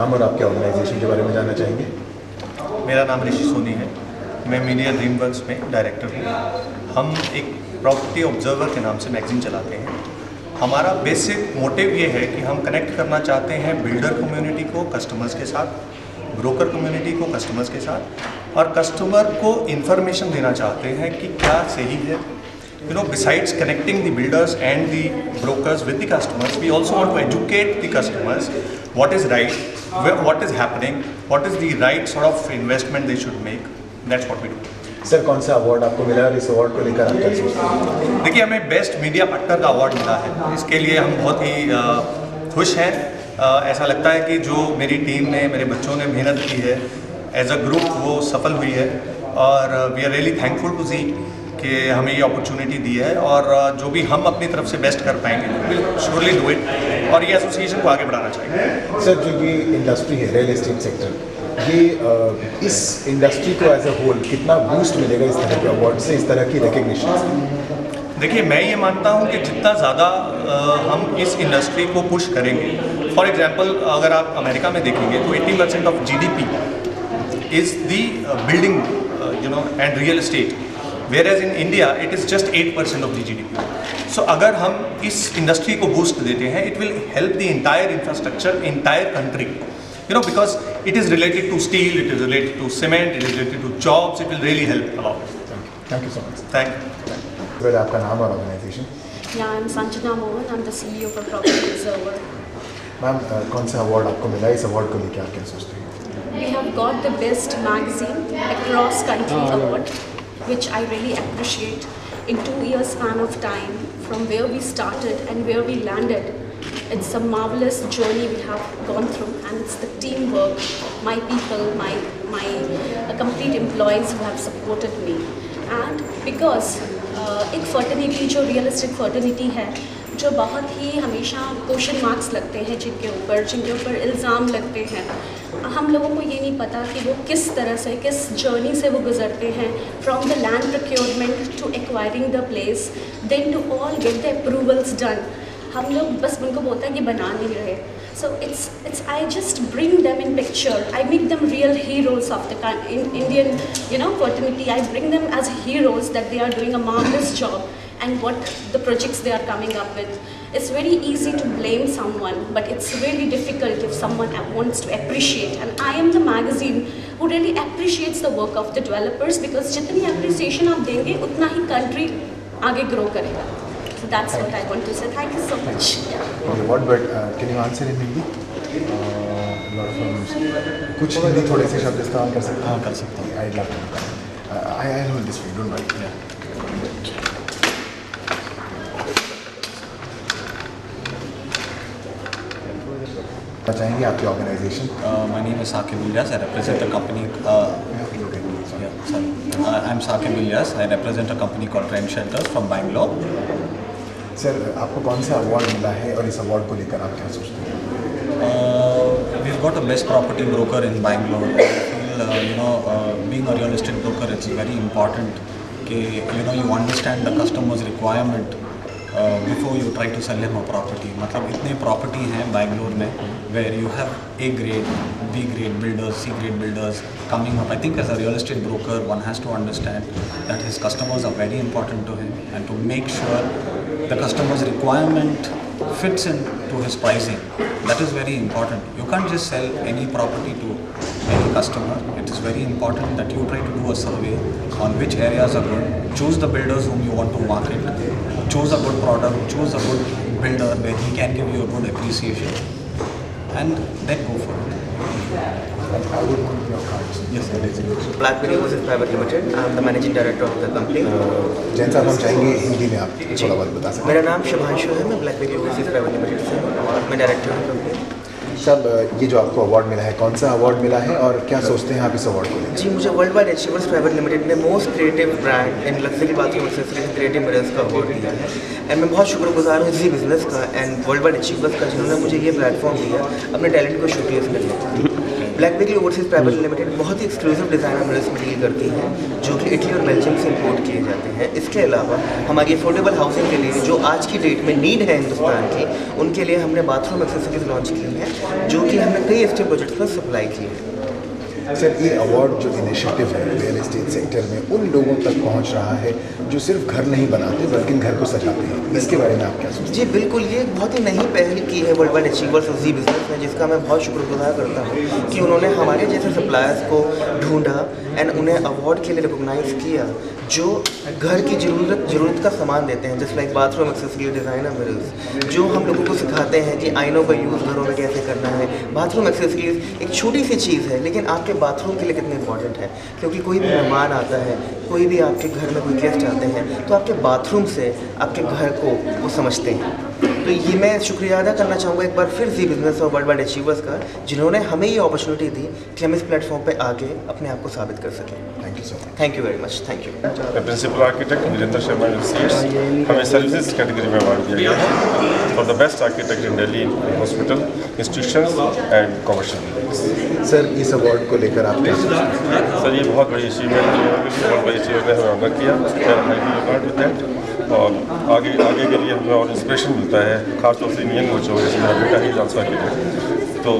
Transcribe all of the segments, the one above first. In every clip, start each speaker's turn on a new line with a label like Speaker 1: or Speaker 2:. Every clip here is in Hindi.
Speaker 1: नाम और आपके ऑर्गेनाइजेशन के बारे में जानना चाहेंगे।
Speaker 2: मेरा नाम ऋषि सोनी है। मैं मीडिया ड्रीमवर्क्स में डायरेक्टर हूँ। हम एक प्रॉपर्टी ऑब्जर्वर के नाम से मैगजीन चलाते हैं। हमारा बेसिक मोटिव ये है कि हम कनेक्ट करना चाहते हैं बिल्डर कम्युनिटी को कस्टमर्स के साथ, ब्रोकर कम्युनिटी को कस्टमर्स के साथ, और कस्टमर को इन्फॉर्मेशन देना चाहते हैं कि क्या सही है। Besides connecting the builders and the brokers with the customers, we also want to educate the customers what is right, what is happening, what is the right sort of investment they should make. That's what we do.
Speaker 1: Sir, कौन सा अवार्ड आपको मिला है? इस अवार्ड को लेकर आप क्या सोचते हैं?
Speaker 2: देखिए, हमें बेस्ट मीडिया पार्टनर का अवार्ड मिला है। इसके लिए हम बहुत ही खुश हैं। ऐसा लगता है कि जो मेरी टीम ने, मेरे बच्चों ने मेहनत की है, एज अ ग्रुप वो सफल हुई है, और we are really thankful to see कि हमें ये अपॉर्चुनिटी दी है, और जो भी हम अपनी तरफ से बेस्ट कर पाएंगे विल श्योरली डू इट, और ये एसोसिएशन को आगे बढ़ाना चाहिए।
Speaker 1: सर, जो ये इंडस्ट्री है, रियल एस्टेट सेक्टर, ये इस इंडस्ट्री को एज अ होल कितना बूस्ट मिलेगा इस तरह के अवार्ड से, इस तरह की रिकग्निशन से?
Speaker 2: देखिए, मैं ये मानता हूँ कि जितना ज़्यादा हम इस इंडस्ट्री को पुश करेंगे, फॉर एग्जांपल अगर आप अमेरिका में देखेंगे तो 80% of GDP is the building and real estate, whereas in India it is just 8% of the GDP. So अगर हम इस इंडस्ट्री को बूस्ट देते हैं, it will help the entire infrastructure, entire country, because it is related to steel, it is related to cement, it is related to jobs, it will really help a lot.
Speaker 1: Thank you so much.
Speaker 2: Thank you.
Speaker 1: Well, आपका नाम और organisation?
Speaker 3: Yeah, I'm Sanjana Mohan. I'm the CEO for Property Observer.
Speaker 1: Ma'am, कौन सा अवार्ड आपको मिला है? इस अवार्ड को लेकर आप क्या सोचते हैं?
Speaker 3: We have got the best magazine across country award, which I really appreciate. In 2 years span of time, from where we started and where we landed, it's a marvelous journey we have gone through, and it's the teamwork, my people, my complete employees who have supported me. And because एक फर्टिनिटी जो रियलिस्टिक फर्टिनिटी है, जो बहुत ही हमेशा क्वेश्चन मार्क्स लगते हैं जिनके ऊपर इल्ज़ाम लगते हैं, हम लोगों को ये नहीं पता कि वो किस तरह से, किस जर्नी से वो गुजरते हैं, from the land procurement to acquiring the place, then to all get the approvals done. हम लोग बस उनको बोलते हैं कि बना नहीं रहे। So it's I just bring them in picture. I make them real heroes of the Indian fraternity. I bring them as heroes that they are doing a marvelous job, and what the projects they are coming up with. It's very easy to blame someone, but it's really difficult if someone wants to appreciate. And I am the magazine who really appreciates the work of the developers, because जितनी appreciation आप देंगे उतना ही country आगे grow करेगा. So that's what I want to say. Thank you so much.
Speaker 1: What, but can you answer in Hindi? कुछ हिंदी थोड़े से शब्द इस्तेमाल कर सकते हैं?
Speaker 2: हाँ, कर सकता हूँ।
Speaker 1: I'd love to. I know this way. Don't worry. चाहेंगे आपकी organisation?
Speaker 4: My name is Saqib Ilyas. I represent a company. I'm Saqib Ilyas. I represent a company called Trend Shelters from Bangalore.
Speaker 1: Sir, आपको कौन सा अवार्ड मिला है और इस अवार्ड को लेकर आप क्या सोचते हैं?
Speaker 4: We've got a best property broker in Bangalore. I feel, being a real estate broker, it's very important that you understand the customer's requirement before you try to sell him a property. मतलब इतने property हैं Bangalore में where you have A grade, B grade builders, C grade builders coming up. I think as a real estate broker, one has to understand that his customers are very important to him, and to make sure the customer's requirement fits into his pricing. That is very important. You can't just sell any property to any customer. It is very important that you try to do a survey on which areas are good, choose the builders whom you want to market, choose a good product, choose a good builder where he can give you a good appreciation, and then go for it.
Speaker 1: I would want your cards.
Speaker 4: Yes,
Speaker 1: sir. Designation.
Speaker 5: BlackBerry Overseas Private Limited. I am the managing director of the company.
Speaker 1: Jain साहब, हम चाहेंगे हिंदी में आप थोड़ा बहुत बता सकते हैं?
Speaker 5: मेरा नाम शुभांशु है, मैं BlackBerry Overseas Private Limited से हूँ और मैं डायरेक्टर हूँ कंपनी।
Speaker 1: सब ये जो आपको अवार्ड मिला है, कौन सा अवार्ड मिला है और क्या सोचते हैं आप इस अवार्ड को लेकर?
Speaker 5: जी, मुझे world wide achievers private limited ने most creative brand in luxury bathroom accessories and creative mirrors का अवार्ड दिया है। एंड मैं बहुत शुक्रगुजार हूँ जी बिज़नेस का एंड वर्ल्ड वाइड अचीवर्स का, जिन्होंने मुझे ये प्लेटफॉर्म दिया अपने टैलेंट को शोकेस करने का। Black Bengal overseas private limited बहुत ही एक्सक्लूसिव डिज़ाइनर मॉडल्स में डील करती है, जो कि इटली और बेल्जियम से इंपोर्ट किए जाते हैं। इसके अलावा हमारी अफोर्डेबल हाउसिंग के लिए जो आज की डेट में नीड है हिंदुस्तान की, उनके लिए हमने बाथरूम एक्सेसरीज लॉन्च की हैं, जो कि हमने कई स्टेट प्रोजेक्ट्स में सप्लाई की है।
Speaker 1: सर, ये अवार्ड जो इनिशिएटिव है रियल एस्टेट सेक्टर में उन लोगों तक पहुंच रहा है जो सिर्फ घर नहीं बनाते बल्कि घर को सजाते हैं, इसके बारे में आप क्या सोचते हैं?
Speaker 5: जी बिल्कुल, ये एक बहुत ही नई पहल की है वर्ल्ड वाइड अचीवर्स और जी बिज़नेस में, जिसका मैं बहुत शुक्रगुजार करता हूँ कि उन्होंने हमारे जैसे सप्लायर्स को ढूंढा एंड उन्हें अवार्ड के लिए रिकॉग्नाइज़ किया, जो घर की ज़रूरत का सामान देते हैं, जैसे like bathroom accessory, designer mirrors, जो हम लोगों को सिखाते हैं कि आइनों का यूज़ घरों में कैसे करना है। बाथरूम एक्सेसरीज एक छोटी सी चीज़ है, लेकिन आपके बाथरूम के लिए कितनी इंपॉर्टेंट है, क्योंकि कोई भी मेहमान आता है, कोई भी आपके घर में कोई गेस्ट आते हैं, तो आपके बाथरूम से आपके घर को वो समझते हैं। तो ये मैं शुक्रिया अदा करना चाहूँगा एक बार फिर जी बिज़नेस और वर्ल्ड वाइड अचीवर्स का, जिन्होंने हमें ये अपॉर्चुनिटी दी कि हम इस प्लेटफॉर्म पे आके अपने आप को साबित कर सकें।
Speaker 1: Thank you so much.
Speaker 5: Thank you very much. Thank you.
Speaker 6: मैं principal architect Virendra Sharma associates, हमें सर्विसेज कैटेगरी में अवार्ड दिया गया है for the best architect in Delhi hospital, institutions and commercial buildings.
Speaker 1: Sir, इस अवार्ड को लेकर आप क्या सोचते हैं?
Speaker 6: सर, ये बहुत बड़ी अचीवमेंट है, बहुत बड़ी अचीवमेंट ने हमें ऑनर किया विद दैट, और आगे के लिए हमें और इंस्पिरेशन मिलता है, खासतौर से इंडियन बच्चों को, जैसे मेरा बेटा ही ट्रांसफर किया, तो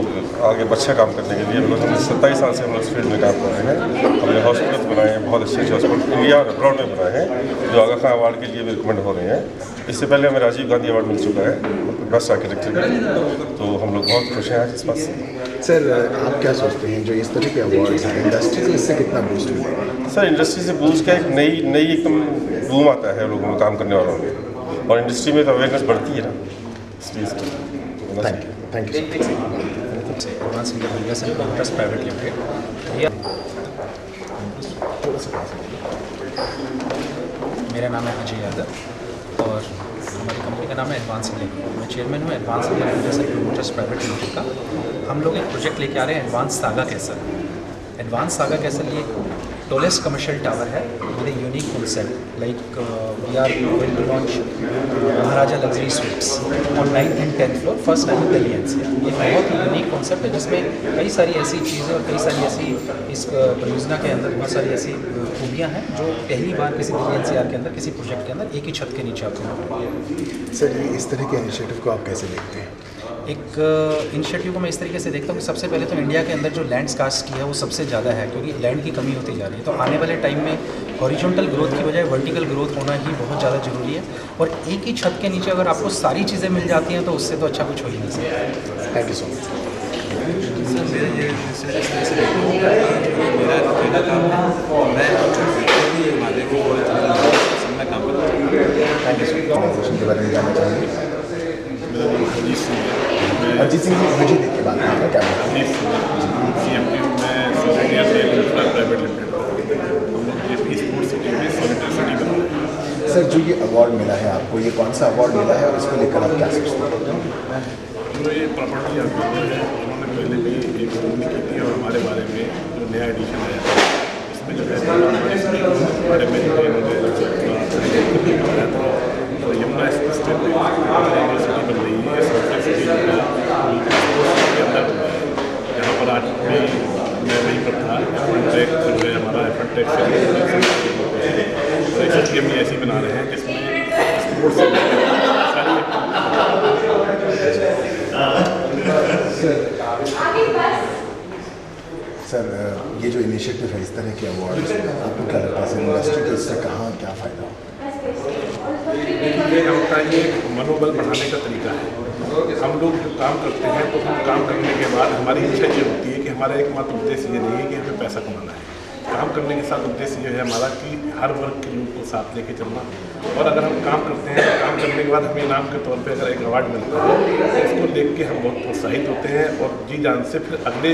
Speaker 6: आगे अच्छा काम करने के लिए हम 27 साल से हम इस फील्ड में काम कर रहे हैं। हमने हॉस्पिटल्स बनाए हैं, बहुत अच्छे हॉस्पिटल इंडिया और अब्रॉड में बनाए हैं, जो आगा खां अवार्ड के लिए भी रिकमेंड हो रहे हैं। इससे पहले हमें राजीव गांधी अवार्ड मिल चुका है बेस्ट आर्किटेक्चर का, तो हम लोग बहुत खुश हैं आज इस बात से।
Speaker 1: सर, आप क्या सोचते हैं जो इस तरह के अवार्ड्स हैं, इंडस्ट्री को इससे कितना बूस्ट मिलेगा?
Speaker 6: सर, इंडस्ट्री से बूस्ट का एक नई एकदम बूम आता है लोगों में, काम करने वालों में, और इंडस्ट्री में तो अवेयरनेस बढ़ती है ना, इसलिए।
Speaker 1: Thank you.
Speaker 7: Advance India trust private limited. मेरा नाम है अजय यादव और हमारी कंपनी का नाम है एडवांस इंडिया। मैं चेयरमैन हूँ advance India trust private limited का। हम लोग एक प्रोजेक्ट लेके आ रहे हैं advance saga castle. Advance saga castle ये टॉलेस्ट कमर्शियल टावर है with a unique concept, like we are going to launch Maharaja luxury suites on 9th and 10th floor, first time in Delhi NCR. ये बहुत ही यूनिक कॉन्सेप्ट है जिसमें कई सारी ऐसी चीज़ें और कई सारी ऐसी इस परियोजना के अंदर बहुत सारी ऐसी खूबियाँ हैं जो पहली बार किसी दिल्ली एनसीआर के अंदर किसी प्रोजेक्ट के अंदर एक ही छत के नीचे आपको मिलेंगे।
Speaker 1: सर, ये इस तरह के इनिशिएटिव को आप कैसे देखते हैं?
Speaker 7: एक इनिशिएटिव को मैं इस तरीके से देखता हूँ कि सबसे पहले तो इंडिया के अंदर जो लैंड स्कार्सिटी है वो सबसे ज़्यादा है, क्योंकि लैंड की कमी होती जा रही है। तो आने वाले टाइम में हॉरिजॉन्टल ग्रोथ की बजाय वर्टिकल ग्रोथ होना ही बहुत ज़्यादा ज़रूरी है, और एक ही छत के नीचे अगर आपको सारी चीज़ें मिल जाती हैं तो उससे तो अच्छा कुछ हो ही नहीं सकता।
Speaker 1: Thank you so much. Organisation के बारे में जानना चाहेंगे? अजीत सिंह जी, मुझे देख के बात करेंगे क्या सर, जो ये अवार्ड मिला है आपको, ये कौन सा अवार्ड मिला है और इसको लेकर आप क्या सोचते हैं?
Speaker 8: जो ये प्रॉपर्टी अवार्ड है, उन्होंने पहले भी एक फिल्म की थी और हमारे बारे में जो नया एडिशन आया था इसमें जो है हमारे में जो है तो यमुना एक्सप्रेस यूनिवर्सिटी बन रही है, सॉफ्टवेयर सिटी के अंदर बन रही है, जहाँ पर आज भी मैं वहीं पर था। ट्रैक जो है हमारा एफर्ट ट्रैक से हम ऐसी बना रहे हैं जिसमें
Speaker 1: सर, ये जो इनिशिएटिव है, इस तरह के अवार्ड, आपको क्या लगता है सर, इंडस्ट्री को इससे कहाँ क्या फ़ायदा हो?
Speaker 8: ये होता है, ये मनोबल बढ़ाने का तरीका है। हम लोग जो काम करते हैं तो हम काम करने के बाद हमारी इच्छा ये होती है कि हमारा एकमात्र उद्देश्य ये नहीं है कि हमें पैसा कमाना है। काम करने के साथ उद्देश्य ये है हमारा कि हर वर्ग के लोग को साथ लेके चलना, और अगर हम काम करते हैं तो काम करने के बाद हमें इनाम के तौर पे अगर एक अवार्ड मिलता है तो उसको देख के हम बहुत प्रोत्साहित होते हैं और जी जान से फिर अगले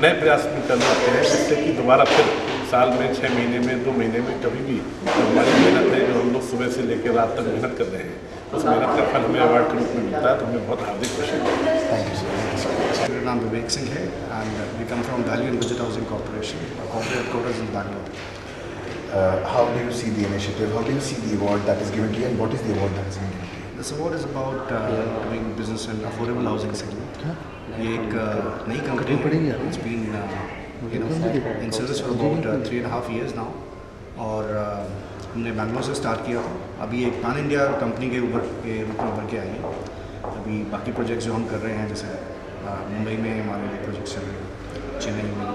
Speaker 8: नए प्रयास में कर जाते हैं, जिससे कि दोबारा फिर साल में 6 महीने में 2 महीने में कभी भी हमारी मेहनत है जो हम लोग सुबह से लेकर रात तक मेहनत कर रहे हैं, उस मेहनत का फल हमें अवार्ड के रूप में मिलता है, तो हमें बहुत हार्दिक खुशी है।
Speaker 1: Thank you sir.
Speaker 9: मेरा नाम विवेक सिंह है and we come from value and budget housing corporation, corporate headquarters in Bangalore.
Speaker 1: How do you see the initiative? How do you see the award that is given to you, and what is the award that is given to you?
Speaker 9: This award is about doing business in affordable housing segment. ये एक नई कंपनी है. It's been in service for about 3.5 years now. और हमने बैंगलोर से स्टार्ट किया था. अभी एक पैन इंडिया कंपनी के रूप में उभर के आई है. अभी बाकी प्रोजेक्ट्स जो हम कर रहे हैं, जैसे मुंबई में हमारे प्रोजेक्ट्स चल रहे हैं, चेन्नई में.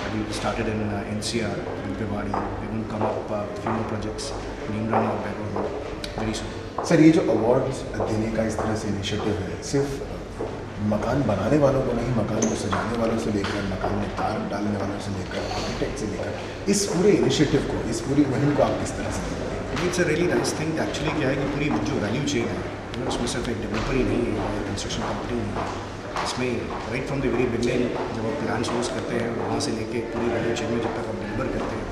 Speaker 9: अभी started in NCR, Bhiwadi. We will come up few more projects, Neemrana और बैंगलोर वेरी सून.
Speaker 1: सर, ये जो अवार्ड्स देने का इस तरह से इनिशिएटिव है, सिर्फ मकान बनाने वालों को नहीं, मकान को सजाने वालों से लेकर, मकान में तार डालने वालों से लेकर, आर्किटेक्ट से लेकर, इस पूरे इनिशिएटिव को, इस पूरी मुहिम को आप किस तरह से देखते हैं?
Speaker 9: It's a really nice thing. Actually क्या है कि पूरी जो वैल्यू चेन है, उसमें सिर्फ एक डेवलपर ही नहीं है, कंस्ट्रक्शन कंपनी नहीं है. इसमें right from the very beginning जब आप प्लान यूज़ करते हैं, वहाँ से लेके पूरी वैल्यू चेन में जब तक आप डिलीवर करते हैं,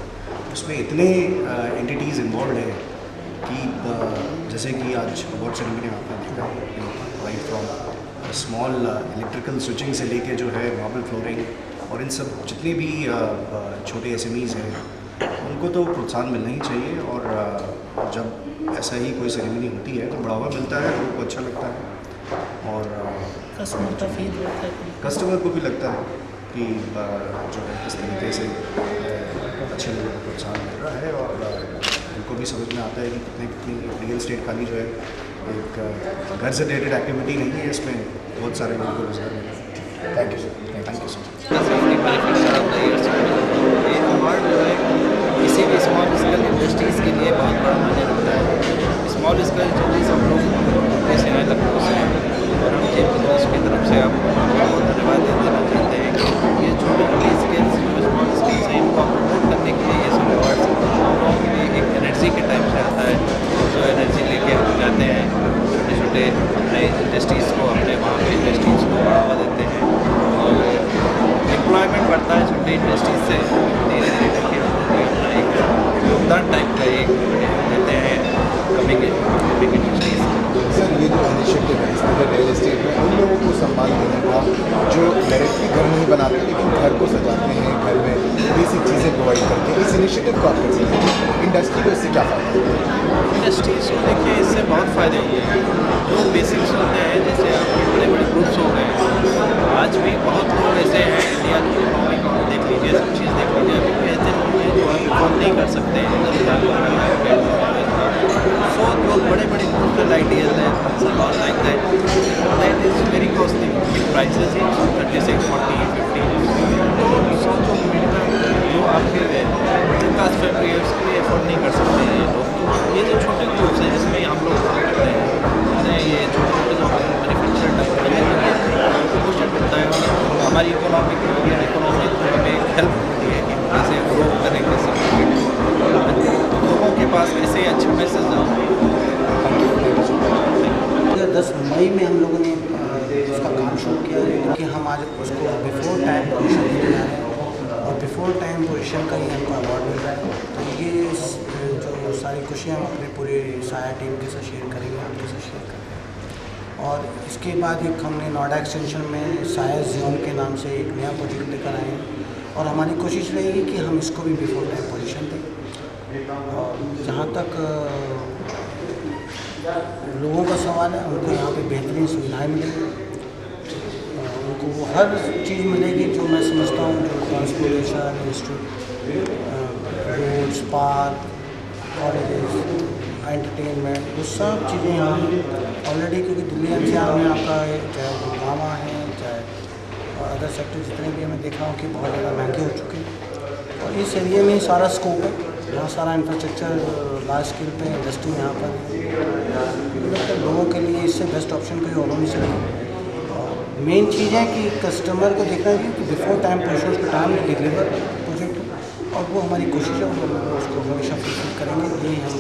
Speaker 9: उसमें इतने एंटिटीज़ इन्वॉल्व हैं कि जैसे कि आज अवार्ड सेरेमनी में आपने देखा, right from small electrical switching से लेके जो है मार्बल फ्लोरिंग और इन सब जितने भी छोटे SMEs हैं, उनको तो प्रोत्साहन मिलना ही चाहिए. और जब ऐसा ही कोई सेरेमनी होती है तो बढ़ावा मिलता है, लोगों को अच्छा लगता है और कस्टमर को भी लगता है कि जो है किस तरीके से अच्छे लोगों को प्रोत्साहन मिल रहा है. और उनको भी समझ में आता है कि कितनी रियल एस्टेट खाली जो है एक घर से रिलेटेड एक्टिविटी नहीं है, इसमें बहुत सारे लोगों को रोजगार मिल रहा है.
Speaker 1: Thank you sir.
Speaker 9: Thank you so much.
Speaker 10: ये अवार्ड जो है किसी भी स्मॉल स्केल इंडस्ट्रीज़ के लिए बहुत बड़ा मायने रखता है. स्मॉल स्केल इंडस्ट्रीज हम लोग जैसे हैं लखनऊ से और हम जेब बिजनेस की तरफ से आप बहुत धन्यवाद देना चाहते हैं कि ये छोटे छोटे स्केल्स जो स्मॉल स्केल्स हैं, इनको प्रमोट करने के लिए ये सब अवार्ड्स एक एनर्जी के टाइप से आता है. जो एनर्जी लेके हम जाते हैं, छोटे छोटे नए इंडस्ट्रीज़ को, अपने वहाँ पे इंडस्ट्रीज़ को बढ़ावा देते हैं और एम्प्लॉयमेंट बढ़ता है छोटी इंडस्ट्रीज से. धीरे धीरे करके हम लोग अपना एक योगदान टाइप का एक देते हैं कमिंग इंडस्ट्रीज.
Speaker 1: सर, ये जो इनिशिएटिव है, इसमें रियल एस्टेट में उन लोगों को सम्मान देने का जो डायरेक्टली घर नहीं बनाते लेकिन घर को सजाते हैं, घर में बेसिक चीज़ें प्रोवाइड करके, इस इनिशिएटिव को आप कैसे देखते हैं? इंडस्ट्री को इससे क्या फ़ायदा है?
Speaker 10: इंडस्ट्रीज को देखिए इससे बहुत फ़ायदे होते हैं. जो बेसिक्स होते हैं, जैसे आपके बड़े बड़े ग्रुप्स हो गए, आज भी बहुत लोग ऐसे हैं, इंडिया की इकोनॉमी को देख लीजिए, सब चीज़ देख लीजिए, अभी भी ऐसे लोग हैं जो अफोर्ड नहीं कर सकते हैं. सो जो बड़े बड़े ग्रुपल आइडियाज हैं, like that is very costly. Prices ही 36, 40, 50. सो जो आपके मिडिल क्लास फैमिलीज के लिए अफोर्ड नहीं कर सकते हैं ये लोग. तो ये जो छोटे ग्रुप्स हैं जिसमें हम लोग काम करते हैं, जैसे ये छोटे छोटे जो मैन्युफैक्चर प्रमोशन मिलता है, हमारी इकोनॉमी को, इंडियन इकोनॉमी को हमें हेल्प होती है कि कैसे ग्रो करें, कैसे लोगों के पास कैसे अच्छे मैसेज जाओ.
Speaker 11: 10 मई में हम लोगों ने उसका काम शुरू किया है कि हम आज उसको बिफोर टाइम पोजीशन देने जा रहे हैं और बिफोर टाइम पोजीशन का ही हमको अवार्ड मिल रहा है. तो ये जो सारी खुशियाँ हम अपने पूरे साया टीम के साथ शेयर करेंगे, आपके साथ शेयर करेंगे. और इसके बाद एक हमने नोएडा एक्सटेंशन में साया जोन के नाम से एक नया प्रोजेक्ट लेकर आए हैं और हमारी कोशिश रहेगी कि हम इसको भी बिफोर टाइम पोजीशन दें. और जहाँ तक लोगों का सवाल है, उनको यहाँ पे बेहतरीन सुविधाएं मिलेंगी, उनको वो हर चीज़ मिलेगी जो मैं समझता हूँ, जो transportation, roads, park, colleges, entertainment, वो सब चीज़ें यहाँ ऑलरेडी, क्योंकि दिल्ली NCR में आपका चाहे गुड़गावा है, चाहे अदर सेक्टर जितने भी मैं देखा हूँ कि बहुत ज़्यादा महंगे हो चुके हैं. और इस एरिया में ही सारा स्कोप है, यहाँ सारा इंफ्रास्ट्रक्चर लार्ज स्केल पे इंडस्ट्री यहाँ पर लोगों के लिए इससे बेस्ट ऑप्शन कोई और नहीं सकता. और मेन चीज़ है कि कस्टमर को देखना चाहिए कि बिफोर टाइम पोजीशन के टाइम में डिलीवर प्रोजेक्ट, और वो हमारी कोशिश है, उसको हमेशा फुलफिल करेंगे. यही हम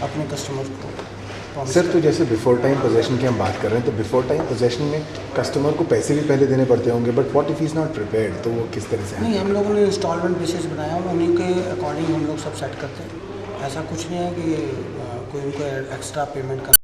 Speaker 11: अपने कस्टमर को.
Speaker 1: सर, तो जैसे बिफोर टाइम पोजेशन की हम बात कर रहे हैं, तो बिफोर टाइम पोजेशन में कस्टमर को पैसे भी पहले देने पड़ते होंगे, but what if is not prepared, तो वो किस तरह से?
Speaker 11: नहीं, हम लोगों ने इंस्टॉलमेंट बेसिस बनाया, उन्हीं के अकॉर्डिंग हम लोग सब सेट करते हैं. ऐसा कुछ नहीं है कि कोई उनको एक्स्ट्रा पेमेंट करना.